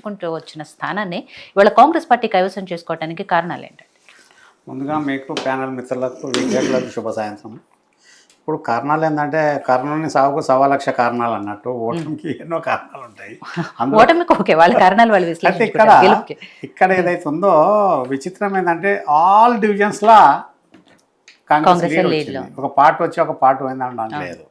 కుంటూ వచ్చిన స్థానాన్ని ఇవాళ కాంగ్రెస్ పార్టీ కైవసం చేసుకోవడానికి కారణాలు ఏంటంటే? ముందుగా మీకు ప్యానల్ మిత్రులకు విద్యార్థులకు శుభ సాయంత్రం. ఇప్పుడు కారణాలు ఏంటంటే కర్ణుని సాగుకు 1,00,000 కారణాలు అన్నట్టు ఓటమికి ఎన్నో కారణాలు ఉంటాయి. ఓటమికి ఓకే, వాళ్ళ కారణాలు వాళ్ళు అయితే విశ్లేషించుకుంటారు. ఇక్కడ ఏదైతే ఉందో విచిత్రం ఏంటంటే ఆల్ డివిజన్స్లా కాంగ్రెస్ లీడ్ ఒక పార్ట్ వచ్చి ఒక పార్ట్ పోయిందని లేదు.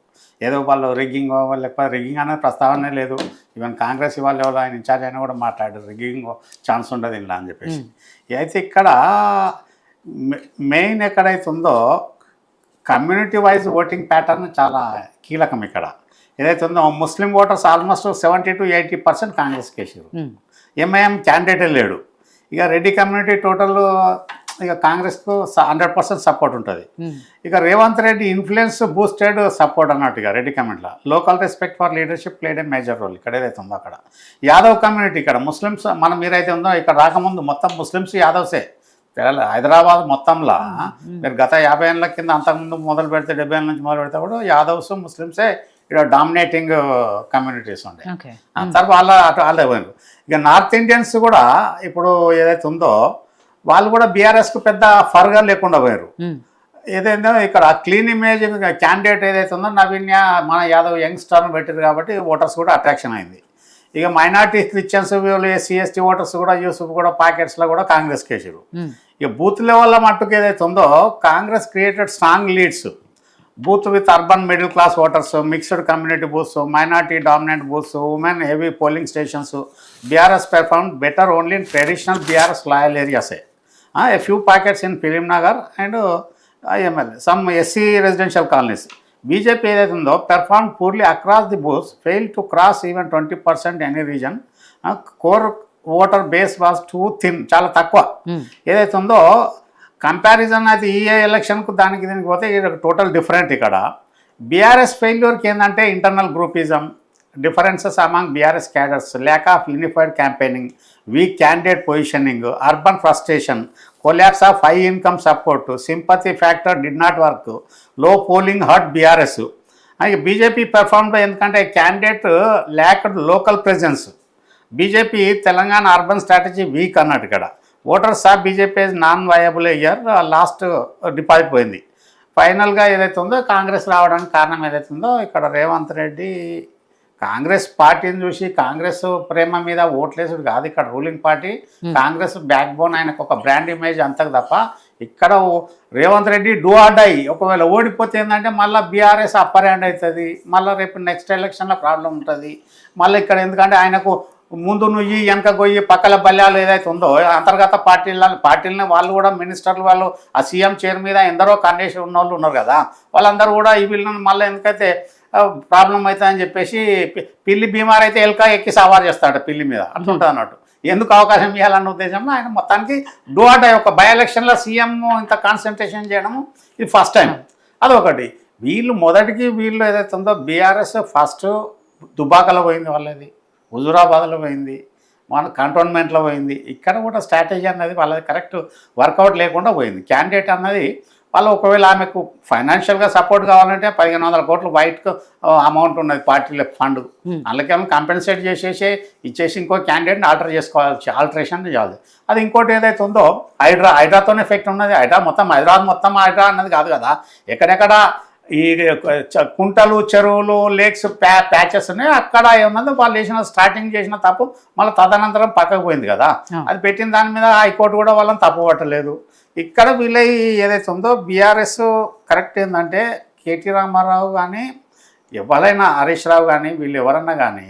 ఏదో వాళ్ళు రిగ్గింగ్ లేకపోతే రిగ్గింగ్ అనేది ప్రస్తావనే లేదు. ఈవెన్ కాంగ్రెస్ వాళ్ళు ఎవరు ఆయన ఇన్ఛార్జ్ అయినా కూడా మాట్లాడారు రిగ్గింగ్ ఛాన్స్ ఉండదు ఇలా అని చెప్పేసి. అయితే ఇక్కడ మెయిన్ ఎక్కడైతే ఉందో కమ్యూనిటీ వైజ్ ఓటింగ్ ప్యాటర్న్ చాలా కీలకం. ఇక్కడ ఏదైతే ఉందో ముస్లిం ఓటర్స్ ఆల్మోస్ట్ 70 to 80% కాంగ్రెస్కి వేసారు. ఎంఐఎం క్యాండిడేటే లేడు. ఇక రెడ్డి కమ్యూనిటీ టోటల్ ఇక కాంగ్రెస్కు 100% సపోర్ట్ ఉంటుంది. ఇక Revanth Reddy influence boosted support అన్నట్టుగా రెడ్డి కమ్యూనిటీలో local respect for leadership played a major role. ఇక్కడ ఏదైతే ఉందో అక్కడ యాదవ్ కమ్యూనిటీ ఇక్కడ ముస్లిమ్స్ మనం మీరైతే ఉందో ఇక్కడ రాకముందు మొత్తం ముస్లిమ్స్ యాదవ్సే హైదరాబాద్ మొత్తంలో మీరు గత 50 ఏళ్ళ కింద అంతకుముందు మొదలు పెడితే 70 ఏళ్ళ నుంచి మొదలు పెడితే కూడా యాదవ్స్ ముస్లిమ్సే ఇక్కడ డామినేటింగ్ కమ్యూనిటీస్ ఉండే. తర్వాత వాళ్ళే పోయినారు. ఇక నార్త్ ఇండియన్స్ కూడా ఇప్పుడు ఏదైతే ఉందో వాళ్ళు కూడా బీఆర్ఎస్కు పెద్ద ఫర్గా లేకుండా పోయారు. ఏదైతే ఇక్కడ క్లీన్ ఇమేజ్ క్యాండిడేట్ ఏదైతే ఉందో నవీన్య మన యాదవ్ యంగ్స్టర్ను పెట్టారు కాబట్టి ఓటర్స్ కూడా అట్రాక్షన్ అయింది. ఇక మైనార్టీ క్రిస్టియన్స్ వీళ్ళు ఎస్సీ ఎస్టీ ఓటర్స్ కూడా యూసుఫ్ కూడా పాకెట్స్లో కూడా కాంగ్రెస్ కేసారు. ఇక బూత్ లెవెల్లో మట్టుకు ఏదైతే ఉందో Congress created strong leads booth with urban middle class voters, mixed community booths, minority dominant booths, women heavy polling stations. BRS perform better only in traditional BRS loyal ఏరియాసే. A few pockets in Film Nagar and IML, some SC residential colonies. BJP ఏదైతే ఉందో performed poorly across the boards, failed to cross even 20% any region. Core voter base was too thin, చాలా తక్కువ. ఏదైతే ఉందో comparison అది ఈ ఎలక్షన్కు దానికి దీనికి పోతే టోటల్ డిఫరెంట్. ఇక్కడ బీఆర్ఎస్ ఫెయిల్యూర్కి ఏంటంటే internal groupism, differences among BRS cadres, lack of unified campaigning, weak candidate positioning, urban frustration, collapse of high income support, sympathy factor did not work, low polling hurt BRS. BJP performed ఎందుకంటే candidate lacked local presence. BJP Telangana urban strategy week అన్నట్టు. ఇక్కడ voters of BJP non viable year last deposit పోయింది. ఫైనల్గా ఏదైతే ఉందో కాంగ్రెస్ రావడానికి కారణం ఏదైతే ఉందో ఇక్కడ రేవంత్ రెడ్డి కాంగ్రెస్ పార్టీని చూసి కాంగ్రెస్ ప్రేమ మీద ఓట్లేసుడు కాదు. ఇక్కడ ruling party Congress backbone, ఆయనకు ఒక బ్రాండ్ ఇమేజ్ అంతకు తప్ప ఇక్కడ Revanth Reddy do or die. ఒకవేళ ఓడిపోతే ఏంటంటే మళ్ళీ బీఆర్ఎస్ అప్పర్ హ్యాండ్ అవుతుంది, మళ్ళీ రేపు నెక్స్ట్ ఎలక్షన్లో ప్రాబ్లం ఉంటుంది. మళ్ళీ ఇక్కడ ఎందుకంటే ఆయనకు ముందు నుయ్యి వెనక గొయ్యి పక్కల బల్యాలు ఏదైతే ఉందో అంతర్గత పార్టీలని వాళ్ళు కూడా మినిస్టర్లు వాళ్ళు ఆ సీఎం చైర్ మీద ఎందరో కండిషన్ ఉన్న వాళ్ళు ఉన్నారు కదా, వాళ్ళందరూ కూడా ఈ వీళ్ళని మళ్ళీ ఎందుకైతే ప్రాబ్లం అవుతుందని చెప్పేసి పిల్లి బీమార్ అయితే ఎల్కా ఎక్కి సవారు చేస్తాడు పిల్లి మీద అంటుంటుంది అన్నట్టు. ఎందుకు అవకాశం ఇవ్వాలన్న ఉద్దేశంలో ఆయన మొత్తానికి డూ ఆర్ డై. ఒక బై ఎలక్షన్లో సీఎం ఇంత కాన్సన్ట్రేషన్ చేయడము ఇది ఫస్ట్ టైం. అదొకటి. వీళ్ళు ఏదైతే ఉందో బీఆర్ఎస్ ఫస్ట్ దుబాకలో పోయింది, వాళ్ళది హుజూరాబాద్లో పోయింది, మన కంటోన్మెంట్లో పోయింది. ఇక్కడ కూడా స్ట్రాటజీ అన్నది వాళ్ళది కరెక్ట్ వర్కౌట్ లేకుండా పోయింది. క్యాండిడేట్ అన్నది వాళ్ళు ఒకవేళ ఆమెకు ఫైనాన్షియల్గా సపోర్ట్ కావాలంటే 1500 కోట్లు వైట్ అమౌంట్ ఉన్నది పార్టీల ఫండ్, అందుకేమో కంపెన్సేట్ చేసేసి ఇచ్చేసి ఇంకో క్యాండిడేట్ని ఆల్టరేషన్ చేయాలి. అది ఇంకోటి ఏదైతే ఉందో హైడ్రాతోనే ఎఫెక్ట్ ఉన్నది. హైదరాబాద్ మొత్తం హైడ్రా అన్నది కాదు కదా, ఎక్కడెక్కడ ఈ కుంటలు చెరువులు లేక్స్ ప్యాచెస్ ఉన్నాయి అక్కడ ఏమన్నది వాళ్ళు స్టార్టింగ్ చేసిన తప్పు మళ్ళీ తదనంతరం పక్కకు పోయింది కదా. అది పెట్టిన దాని మీద హైకోర్టు కూడా వాళ్ళని తప్పు పట్టలేదు. ఇక్కడ వీళ్ళ ఏదైతే ఉందో బీఆర్ఎస్ కరెక్ట్ ఏంటంటే కేటీ రామారావు కానీ ఎవరైనా హరీష్ రావు కానీ వీళ్ళు ఎవరన్నా కానీ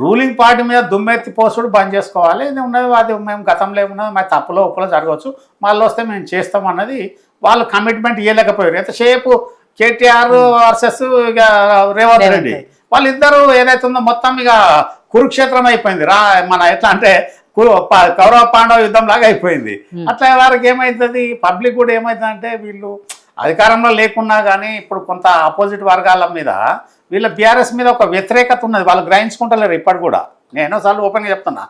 రూలింగ్ పార్టీ మీద దుమ్మెత్తి పోసుడు బంద్ చేసుకోవాలి. ఇది ఉన్నది అది మేము గతంలో ఏమున్నది మరి తప్పులో ఉప్పులో జరగవచ్చు, మళ్ళీ వస్తే మేము చేస్తాం అన్నది వాళ్ళు కమిట్మెంట్ ఇవ్వలేకపోయారు. ఎంతసేపు కేటీఆర్ వర్సెస్ ఇక రేవంత్ రెడ్డి వాళ్ళిద్దరూ ఏదైతే ఉందో మొత్తం ఇక కురుక్షేత్రం అయిపోయింది. మన ఎట్లా అంటే కౌరవ పాండవ యుద్ధం లాగా అయిపోయింది. అట్లా వారికి ఏమవుతుంది, పబ్లిక్ కూడా ఏమవుతుందంటే వీళ్ళు అధికారంలో లేకున్నా కానీ ఇప్పుడు కొంత ఆపోజిట్ వర్గాల మీద వీళ్ళ బీఆర్ఎస్ మీద ఒక వ్యతిరేకత ఉన్నది, వాళ్ళు గ్రహించుకుంటలేరు. ఇప్పటి కూడా నేను ఎన్నోసార్లు ఓపెన్గా చెప్తున్నా,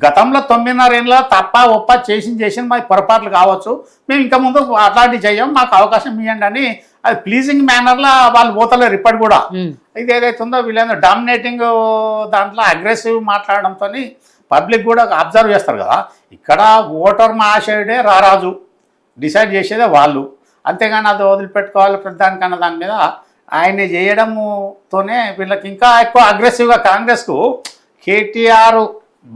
గతంలో 9.5 ఏళ్ళ తప్ప ఒప్ప చేసిన మా పొరపాట్లు కావచ్చు, మేము ఇంకా ముందు అట్లాంటివి చెయ్యం, మాకు అవకాశం ఇవ్వండి అని అది ప్లీజింగ్ మేనర్లో వాళ్ళు పోతలేరు ఇప్పటి కూడా. ఇది ఏదైతే ఉందో వీళ్ళేదో డామినేటింగ్ దాంట్లో అగ్రెసివ్ మాట్లాడడంతో పబ్లిక్ కూడా అబ్జర్వ్ చేస్తారు కదా. ఇక్కడ ఓటర్ మహాశయుడే రారాజు, డిసైడ్ చేసేదే వాళ్ళు, అంతేగాని అది వదిలిపెట్టుకోవాలి ప్రధానికన్నా దాని మీద ఆయన చేయడంతోనే వీళ్ళకి ఇంకా ఎక్కువ అగ్రెసివ్గా కాంగ్రెస్కు KTR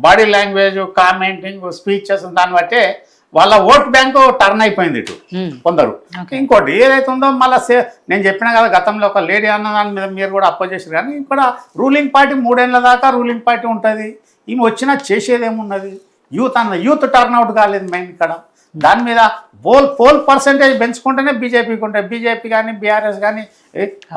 body language, commenting, speeches దాన్ని బట్టే వాళ్ళ ఓట్ బ్యాంకు టర్న్ అయిపోయింది ఇటు కొందరు. ఇంకోటి ఏదైతే ఉందో మళ్ళీ నేను చెప్పిన కదా గతంలో ఒక లేడీ అన్న దాని మీద మీరు కూడా అప్పో చేసారు, కానీ ఇక్కడ రూలింగ్ పార్టీ 3 ఏళ్ళ దాకా రూలింగ్ పార్టీ ఉంటుంది. ఈమె వచ్చినా చేసేదేమున్నది? యూత్ టర్న్అవుట్ కాలేదు మెయిన్ ఇక్కడ. దాని మీద పోల్ పర్సెంటేజ్ పెంచుకుంటేనే బీజేపీకి ఉంటాయి. బీజేపీ కానీ బీఆర్ఎస్ కానీ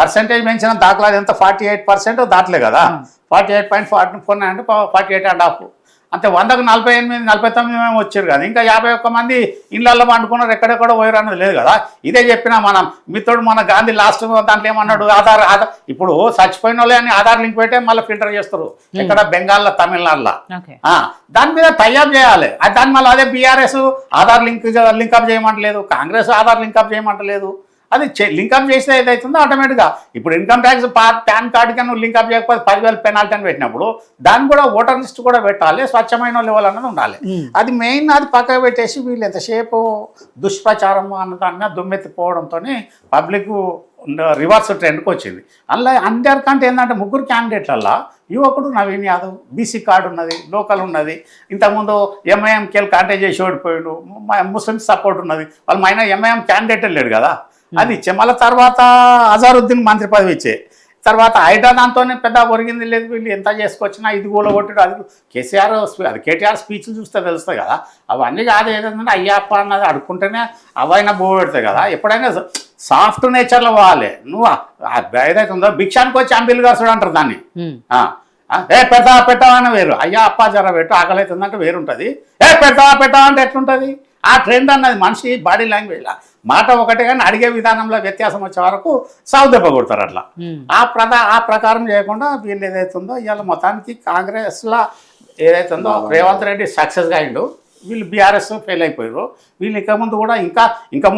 పర్సెంటేజ్ పెంచిన దాఖలా ఎంత 48% దాటలే కదా. 48.44 అంటే 48.5 అంతే. 100కు 48, 49 వచ్చారు కదా. ఇంకా 51 మంది ఇళ్ళల్లో పండుకున్నారు, ఎక్కడెక్కడ పోయారు అన్నది లేదు కదా. ఇదే చెప్పినా మనం మిత్రుడు మన గాంధీ లాస్ట్ దాంట్లో ఏమన్నాడు, ఆధార్ ఇప్పుడు చచ్చిపోయిన వాళ్ళే అని ఆధార్ లింక్ పెట్టే మళ్ళీ ఫిల్టర్ చేస్తారు ఇక్కడ బెంగాల్లో, తమిళనాడులో. దాని మీద టైఅప్ చేయాలి. దాని మళ్ళీ అదే బీఆర్ఎస్ ఆధార్ లింకప్ చేయమంటలేదు, కాంగ్రెస్ ఆధార్ లింకప్ చేయమంటలేదు. అది లింకప్ చేస్తే ఏదైతుందో ఆటోమేటిక్గా ఇప్పుడు ఇన్కమ్ ట్యాక్స్ పాన్ కార్డుకి నువ్వు లింకప్ చేయకపోతే 10,000 పెనాల్టీ అని పెట్టినప్పుడు దాన్ని కూడా ఓటర్ లిస్ట్ కూడా పెట్టాలి, స్వచ్ఛమైన లెవెల్ అన్నది ఉండాలి. అది మెయిన్. అది పక్కకు పెట్టేసి వీళ్ళు ఎంతసేపు దుష్ప్రచారం అన్నదాన్ని దుమ్మెత్తిపోవడంతో పబ్లిక్ రివర్స్ ట్రెండ్కి వచ్చింది. అందులో అందరికంటే ఏంటంటే 3 క్యాండిడేట్లల్లో యువకుడు నవీన్ యాదవ్, బీసీ కార్డు ఉన్నది, లోకల్ ఉన్నది, ఇంతకుముందు ఎంఐఎంకేలు కాంటాక్ట్ చేసి ఓడిపోయాడు, ముస్లిమ్స్ సపోర్ట్ ఉన్నది, వాళ్ళు మైన ఎంఐఎం క్యాండిడేట్ లేడు కదా. అది ఇచ్చే మళ్ళీ తర్వాత అజారుద్దీన్ మంత్రి పదవి ఇచ్చే తర్వాత హైడ్రా దాంతోనే పెద్ద ఒరిగింది లేదు. వీళ్ళు ఎంత చేసుకొచ్చినా ఇది కూలగొట్టాడు. అది కేసీఆర్ అది కేటీఆర్ స్పీచ్లు చూస్తే తెలుస్తాయి కదా. అవన్నీ కాదు, ఏదంటే అయ్యప్ప అన్నది అడుక్కుంటేనే అవైనా పెడతాయి కదా. ఎప్పుడైనా సాఫ్ట్ నేచర్లో పోవాలి. నువ్వు ఏదైతే ఉందో భిక్షానికి వచ్చి అంబిల్ గారు అంటారు దాన్ని. పెట్టావా అని వేరు, అయ్యా అప్ప జర పెట్టు ఆకలి అవుతుందంటే వేరుంటుంది. పెట్టావా అంటే ఎట్లుంటుంది? ఆ ట్రెండ్ అన్నది మనిషి బాడీ లాంగ్వేజ్ మాట ఒకటే, కానీ అడిగే విధానంలో వ్యత్యాసం వచ్చే వరకు సాగు దెబ్బ కొడతారు. అట్లా ఆ ప్రకారం చేయకుండా వీళ్ళు ఏదైతే ఉందో ఇవాళ మొత్తానికి కాంగ్రెస్లో ఏదైతే ఉందో రేవంత్ రెడ్డి సక్సెస్గా అయిండు, వీళ్ళు బీఆర్ఎస్ ఫెయిల్ అయిపోయారు. వీళ్ళు ఇక ముందు కూడా ఇంకా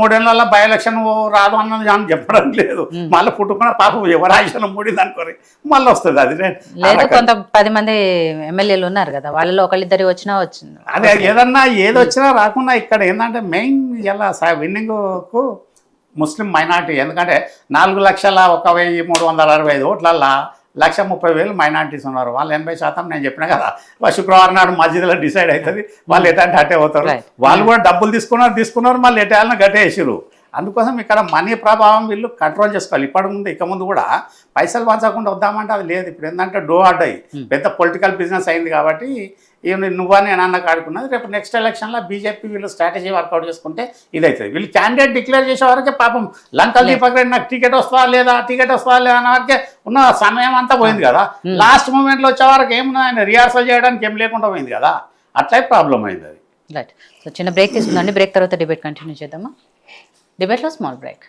3 ఏళ్ళ బై ఎలక్షన్ రాదు అన్నది కానీ చెప్పడం లేదు. మళ్ళీ పుట్టుకున్న పాపం ఎవరాయిషన్ మూడింది అనుకోని మళ్ళీ వస్తుంది. అది లేదు, కొంత 10 మంది ఎమ్మెల్యేలు ఉన్నారు కదా, వాళ్ళలో ఒకళ్ళిద్దరి వచ్చినా వచ్చింది. అదే ఏదన్నా ఏదొచ్చినా రాకుండా ఇక్కడ ఏంటంటే మెయిన్ ఇలా విన్నింగ్కు ముస్లిం మైనార్టీ. ఎందుకంటే 4,01,365 ఓట్లల్లో 1,30,000 మైనార్టీస్ ఉన్నారు. వాళ్ళు 80% నేను చెప్పిన కదా, శుక్రవారం నాడు మస్జిద్లో డిసైడ్ అవుతుంది వాళ్ళు ఎటంటే అటే అవుతారు. వాళ్ళు కూడా డబ్బులు తీసుకున్నారు మళ్ళీ ఎటాయాలని గట్టేసారు. అందుకోసం ఇక్కడ మనీ ప్రభావం వీళ్ళు కంట్రోల్ చేసుకోవాలి. ఇక ముందు కూడా పైసలు పంచకుండా వద్దామంటే అది లేదు. ఇప్పుడు ఏంటంటే డో అడ్డాయి పెద్ద పొలిటికల్ బిజినెస్ అయింది కాబట్టి నువ్వని నేను అన్న కాడుకున్నది. రేపు నెక్స్ట్ ఎలక్షన్లో బీజేపీ వీళ్ళు స్ట్రాటజీ వర్కౌట్ చేసుకుంటే ఇదవుతుంది. వీళ్ళు క్యాండిడేట్ డిక్లేర్ చేసే వరకే పాపం లంకల్ దీపక్ రెడ్డి నాకు టికెట్ వస్తుందా లేదా అన్న వరకే ఉన్న సమయం అంతా పోయింది కదా. లాస్ట్ మూమెంట్లో వచ్చే వరకు ఏమున్నా ఆయన రిహార్సల్ చేయడానికి ఏం లేకుండా పోయింది కదా. అట్లే ప్రాబ్లం అయింది అది. రైట్. సో చిన్న బ్రేక్ తీసుకుందాం. బ్రేక్ తర్వాత డిబేట్ కంటిన్యూ చేద్దామా? డిబేట్లో స్మాల్ బ్రేక్.